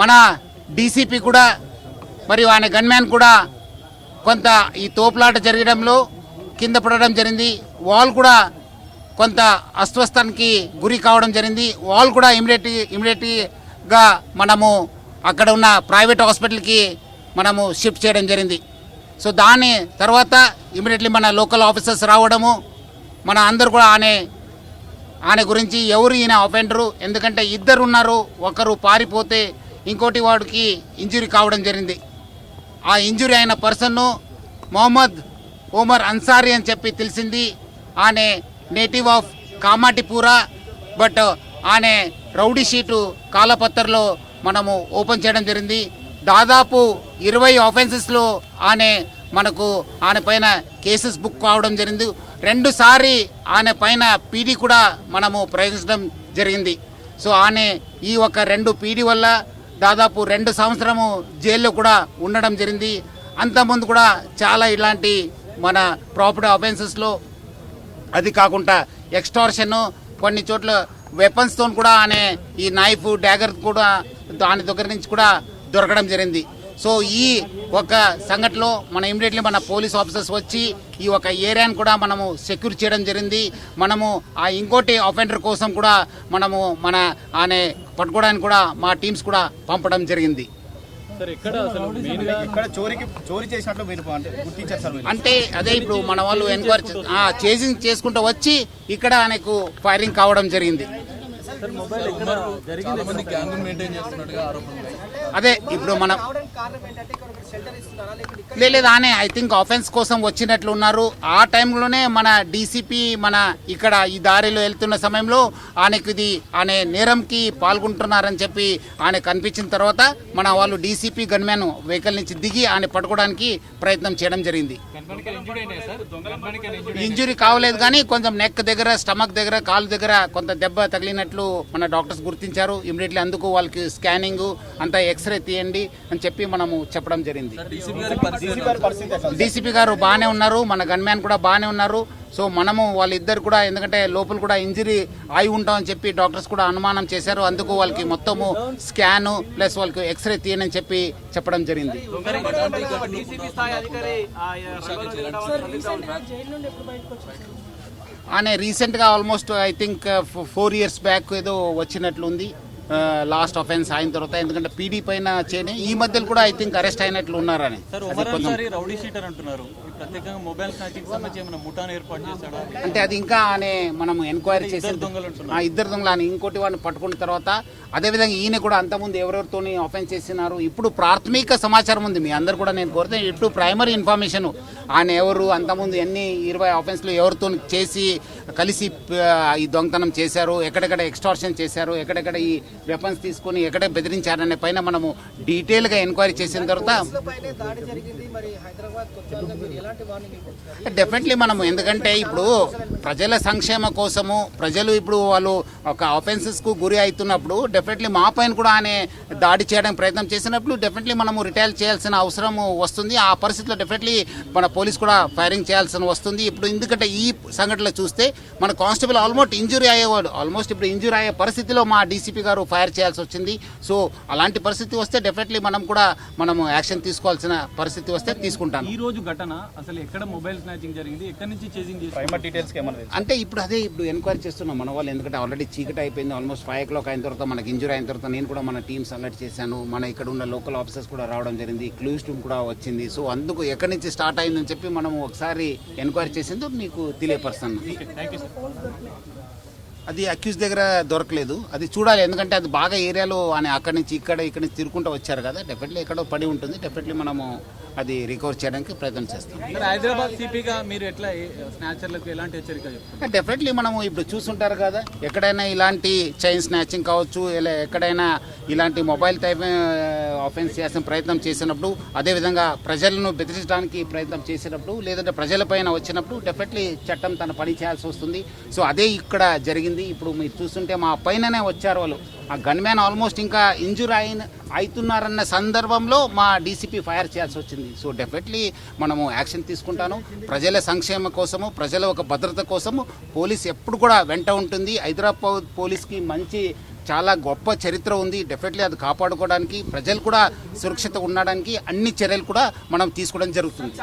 మన డీసీపీ కూడా మరియు ఆయన గన్మ్యాన్ కూడా కొంత ఈ తోపులాట జరగడంలో కింద పడడం జరిగింది. వాల్ కూడా కొంత అస్వస్థానికి గురి కావడం జరిగింది. వాల్ కూడా ఇమీడియట్గా మనము అక్కడ ఉన్న ప్రైవేట్ హాస్పిటల్కి మనము షిఫ్ట్ చేయడం జరిగింది. సో దాని తర్వాత ఇమీడియట్లీ మన లోకల్ ఆఫీసర్స్ రావడము, మన అందరు కూడా ఆయన గురించి ఎవరు ఈయన అఫెండరు, ఎందుకంటే ఇద్దరు ఉన్నారు, ఒకరు పారిపోతే ఇంకోటి వాడికి ఇంజురీ కావడం జరిగింది. ఆ ఇంజురీ అయిన పర్సన్ను మొహమ్మద్ ఉమర్ అన్సారీ అని చెప్పి తెలిసింది. ఆయన నేటివ్ ఆఫ్ కామాటిపూరా, బట్ ఆయన రౌడీ షీటు కాలపత్రలో మనము ఓపెన్ చేయడం జరిగింది. దాదాపు 20 ఆఫెన్సెస్లో ఆయన పైన కేసెస్ బుక్ కావడం జరిగింది. 2 సారి ఆయన పైన పీడీ కూడా మనము ప్రయోగించడం జరిగింది. సో ఈ ఒక 2 పీడీ వల్ల దాదాపు 2 సంవత్సరము జైల్లో కూడా ఉండడం జరిగింది. అంతకుముందు కూడా చాలా ఇలాంటి మన ప్రాపర్టీ ఆఫెన్సెస్లో, అది కాకుండా ఎక్స్టార్షన్, కొన్ని చోట్ల వెపన్స్తో కూడా ఈ నైఫ్ డ్యాగర్ కూడా దాని దగ్గర నుంచి కూడా దొరకడం జరిగింది. సో ఈ ఒక సంఘటనలో ఇమీడియట్లీ మన పోలీస్ ఆఫీసర్స్ వచ్చి ఈ ఒక ఏరియాను కూడా మనము సెక్యూర్ చేయడం జరిగింది. మనము ఆ ఇంకోటి అఫెండర్ కోసం కూడా మనము ఆయన పట్టుకోవడానికి కూడా మా టీమ్స్ కూడా పంపడం జరిగింది. అంటే అదే ఇప్పుడు మన వాళ్ళు ఎంక్వైరీ చేజింగ్ చేసుకుంటూ వచ్చి ఇక్కడ ఆయనకు ఫైరింగ్ కావడం జరిగింది. అదే ఇప్పుడు మనం లేదు ఐ థింక్ ఆఫెన్స్ కోసం వచ్చినట్లు ఉన్నారు. ఆ టైంలోనే మన డీసీపీ ఇక్కడ ఈ దారిలో వెళ్తున్న సమయంలో ఆయన నేరంకి పాల్గొంటున్నారని చెప్పి ఆయన కనిపించిన తర్వాత మన వాళ్ళు డీసీపీ గన్మ్యాన్ వెహికల్ నుంచి దిగి ఆయన పట్టుకోవడానికి ప్రయత్నం చేయడం జరిగింది. ఇంజురీ కావలేదు కానీ కొంచెం నెక్ దగ్గర, స్టమక్ దగ్గర, కాలు దగ్గర కొంత దెబ్బ తగిలినట్లు మన డాక్టర్స్ గుర్తించారు. ఇమీడియట్లీ అందుకు వాళ్ళకి స్కానింగ్ అంతా ఎక్స్రే తీయండి అని చెప్పి మనము చెప్పడం జరిగింది. డీసీపీ గారు బాగానే ఉన్నారు, మన గన్మ్యాన్ కూడా బాగానే ఉన్నారు. సో మనము వాళ్ళిద్దరు కూడా, ఎందుకంటే లోపల కూడా ఇంజరీ అయి ఉంటామని చెప్పి డాక్టర్స్ కూడా అనుమానం చేశారు. అందుకు వాళ్ళకి మొత్తము స్కాను ప్లస్ వాళ్ళకి ఎక్స్రే తీయని చెప్పి చెప్పడం జరిగింది. ఆయన రీసెంట్గా almost I think 4 years back ఏదో వచ్చినట్లుంది లాస్ట్ అఫెన్స్ అయిన తర్వాత. ఎందుకంటే పీడీ పైన చేయని ఈ మధ్యలో కూడా ఐ థింక్ అరెస్ట్ అయినట్లు ఉన్నారని. అంటే అది ఇంకా మనం ఎంక్వైరీ చేసి ఇద్దరు దొంగలు ఇంకోటి వాడిని పట్టుకున్న తర్వాత, అదేవిధంగా ఈయన కూడా అంతకుముందు ఎవరెవరితో అఫెన్స్ చేసినారు ఇప్పుడు ప్రాథమిక సమాచారం ఉంది. మీ అందరు కూడా నేను కోరితే ఇప్పుడు ప్రైమరీ ఇన్ఫర్మేషన్ ఆయన ఎవరు, అంతకుముందు ఎన్ని 20 ఆఫెన్స్లు ఎవరితో చేసి కలిసి ఈ దొంగతనం చేశారు, ఎక్కడెక్కడ ఎక్స్టార్షన్ చేశారు, ఎక్కడెక్కడ ఈ వెపన్స్ తీసుకుని ఎక్కడ బెదిరించారనే పైన మనము డీటెయిల్గా ఎంక్వైరీ చేసిన తర్వాత డెఫినెట్లీ మనము, ఎందుకంటే ఇప్పుడు ప్రజల సంక్షేమ కోసము ప్రజలు ఇప్పుడు వాళ్ళు ఒక ఆఫెన్సెస్కు గురి అవుతున్నప్పుడు డెఫినెట్లీ మా పైన కూడా ఆయన దాడి చేయడానికి ప్రయత్నం చేసినప్పుడు డెఫినెట్లీ మనము రిటైల్ చేయాల్సిన అవసరం వస్తుంది. ఆ పరిస్థితిలో డెఫినెట్లీ మన పోలీస్ కూడా ఫైరింగ్ చేయాల్సిన వస్తుంది. ఇప్పుడు ఎందుకంటే ఈ సంఘటనలో చూస్తే మన కానిస్టేబుల్ ఆల్మోస్ట్ ఇంజురీ అయ్యేవాడు, ఇప్పుడు ఇంజురీ అయ్యే పరిస్థితిలో మా డీసీపీ గారు ఫైర్ చేయాల్సి వచ్చింది. సో అలాంటి పరిస్థితి వస్తే డెఫినెట్లీ మనము యాక్షన్ తీసుకోవాల్సిన పరిస్థితి వస్తే తీసుకుంటాం. ఈ రోజు ఘటన అసలు ఎక్కడ మొబైల్ స్నాచింగ్ జరిగింది, ఎక్కడి నుంచి చేసింగ్ చేసింది అంటే ఇప్పుడు ఎంక్వైరీ చేస్తున్నాం మన వాళ్ళు. ఎందుకంటే ఆల్రెడీ చీకటి అయిపోయింది, ఆల్మోస్ట్ 5 o'clock అయిన తర్వాత మనకి ఇంజురీ అయిన తర్వాత నేను కూడా మన టీమ్స్ అలర్ట్ చేశాను. మన ఇక్కడ ఉన్న లోకల్ ఆఫీసర్స్ కూడా రావడం జరిగింది, క్లూస్ టీమ్ కూడా వచ్చింది. సో అందుకు ఎక్కడి నుంచి స్టార్ట్ అయిందని చెప్పి మనం ఒకసారి ఎంక్వైరీ చేసింది నీకు తెలియపరుస్తాను. అది అక్యూజ్ దగ్గర దొరకలేదు, అది చూడాలి. ఎందుకంటే అది బాగా ఏరియాలో అక్కడి నుంచి ఇక్కడి నుంచి తిరుగుకుంటూ వచ్చారు కదా, డెఫినెట్లీ ఎక్కడో పడి ఉంటుంది. డెఫినెట్లీ మనము అది రికవర్ చేయడానికి ప్రయత్నం చేస్తాం. హైదరాబాద్ సిపిగా మీరు ఎట్లా స్నాచర్లకు ఎలాంటి హెచ్చరిక చెప్తారు? డెఫినెట్లీ మనము ఇప్పుడు చూస్తుంటారు కదా, ఎక్కడైనా ఇలాంటి చైన్ స్నాచింగ్ కావచ్చు, ఎక్కడైనా ఇలాంటి మొబైల్ టైప్ ఆఫెన్స్ చేసిన ప్రయత్నం చేసినప్పుడు, అదేవిధంగా ప్రజలను బెదిరించడానికి ప్రయత్నం చేసినప్పుడు, లేదంటే ప్రజలపైన వచ్చినప్పుడు డెఫినెట్లీ చట్టం తన పని చేయాల్సి వస్తుంది. సో అదే ఇక్కడ జరిగింది. ఇప్పుడు మీరు చూస్తుంటే మా పైననే వచ్చారు వాళ్ళు, ఆ గన్మ్యాన్ ఆల్మోస్ట్ ఇంకా ఇంజూర్ అవుతున్నారన్న సందర్భంలో మా డీసీపీ ఫైర్ చేయాల్సి వచ్చింది. సో డెఫినెట్లీ మనము యాక్షన్ తీసుకుంటాను. ప్రజల సంక్షేమ కోసము, ప్రజల ఒక భద్రత కోసము పోలీస్ ఎప్పుడు కూడా వెంట ఉంటుంది. హైదరాబాద్ పోలీస్కి మంచి చాలా గొప్ప చరిత్ర ఉంది. డెఫినెట్లీ అది కాపాడుకోవడానికి ప్రజలు కూడా సురక్షిత ఉండడానికి అన్ని చర్యలు కూడా మనం తీసుకోవడం జరుగుతుంది.